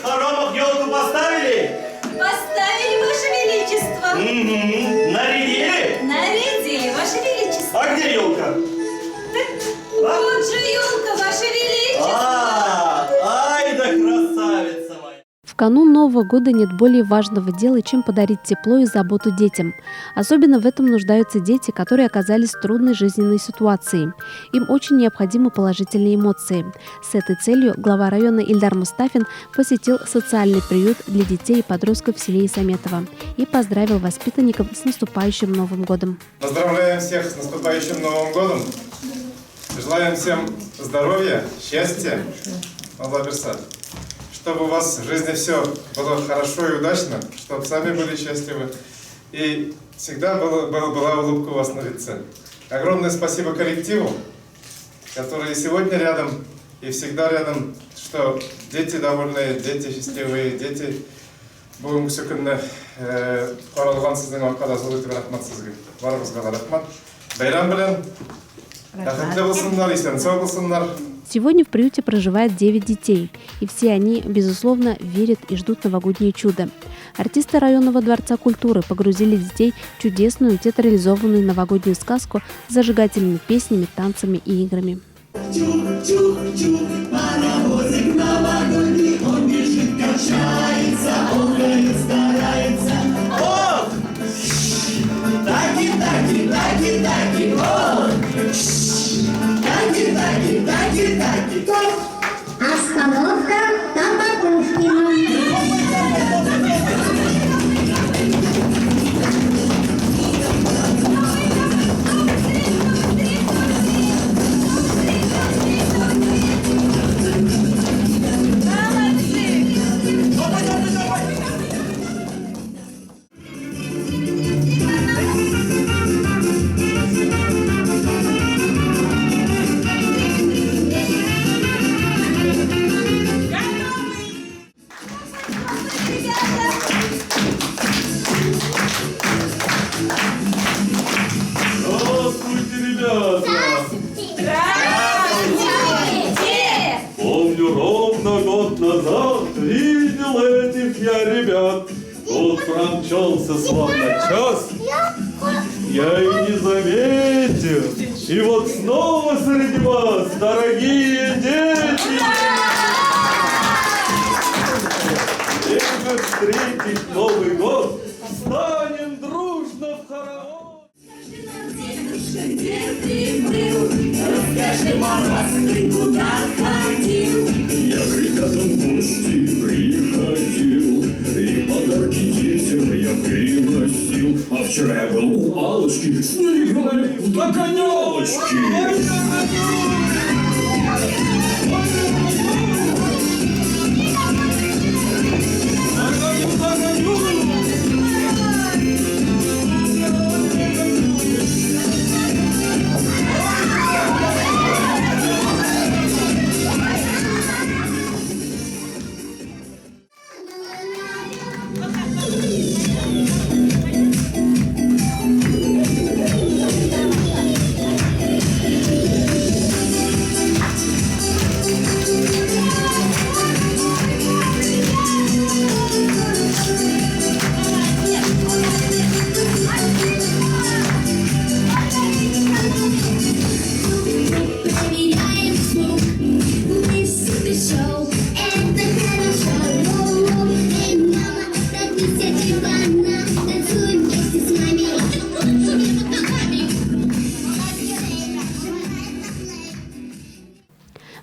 хоромах елку поставили? Поставили, Ваше Величество. Нарядили? Нарядили, Ваше Величество. А где елка? Вот же елка, Ваше Величество. Ай да красавица моя. В канун Нового года нет более важного дела, чем подарить тепло и заботу детям. Особенно в этом нуждаются дети, которые оказались в трудной жизненной ситуации. Им очень необходимы положительные эмоции. С этой целью глава района Ильдар Мустафин посетил социальный приют для детей и подростков в селе Исаметово и поздравил воспитанников с наступающим Новым годом. Поздравляем всех с наступающим Новым годом. Желаем всем здоровья, счастья, Аллах берсат. Чтобы у вас в жизни все было хорошо и удачно, чтобы сами были счастливы. И всегда была улыбка у вас на лице. Огромное спасибо коллективу, который сегодня рядом и всегда рядом, что дети довольные, дети счастливые, дети будем все күнне қаралған сіздің арқада зор өтіп рахмат сізге. Барыңызға рахмат. Байрам белән бақытты болсындар, исән сау болсындар. Сегодня в приюте проживает 9 детей, и все они, безусловно, верят и ждут новогоднее чудо. Артисты районного дворца культуры погрузили детей в чудесную театрализованную новогоднюю сказку с зажигательными песнями, танцами и играми. Чух-чух-чух, паровозик новогодний, он бежит, качается, охает, старается. О! Таки-таки, о! Таки-таки. Остановка Табакушкина. Видел этих я ребят, тут промчался словно час, я и не заметил, и вот снова среди вас, дорогие дети, время встретить Новый год, станем дружно в хоровод. Где ты был? Расскажи, Марвас, ты куда ходил? Я к ребятам в гости приходил, и подарки детям я приносил. А вчера я был у Аллочки, с ней играли в догонялочки.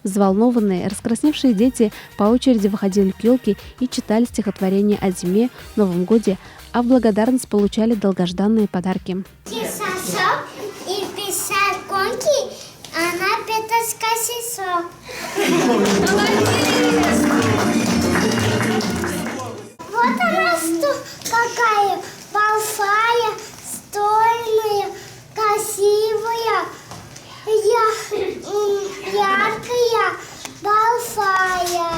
Взволнованные, раскрасневшие дети по очереди выходили к елке и читали стихотворения о зиме, Новом годе, а в благодарность получали долгожданные подарки. Сосок и писал конки, она петочка сосок. Вот она какая большая, стройная, красивая, яркая, большая.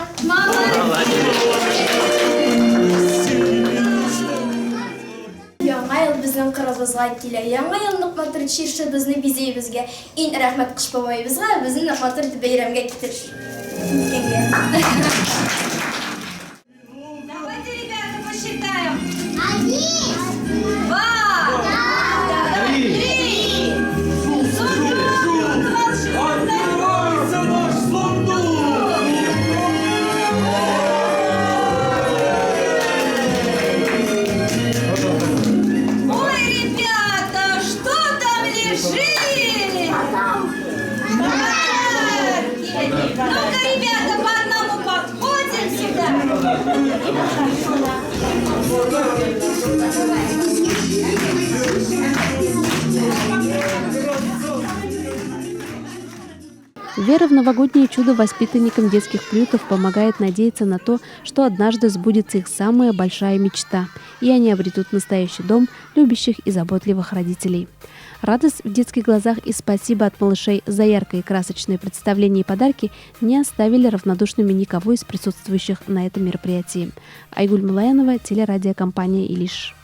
Яңа ел безнең кырыбызга килә. Яңа елның матур чирше безне бизәйбезгә. Ин рәхмәт Кыш бабаебызга безне матур бәйрәмгә китериш. Два. Три. Сундук волшебный. Открывается наш сундук! Ой, ребята, что там лежит? Подарки. Ну-ка, ребята, по одному подходим сюда. Вера в новогоднее чудо воспитанникам детских приютов помогает надеяться на то, что однажды сбудется их самая большая мечта, и они обретут настоящий дом любящих и заботливых родителей. Радость в детских глазах и спасибо от малышей за яркое и красочное представление и подарки не оставили равнодушными никого из присутствующих на этом мероприятии. Айгуль Мулаянова, телерадиокомпания «Илиш».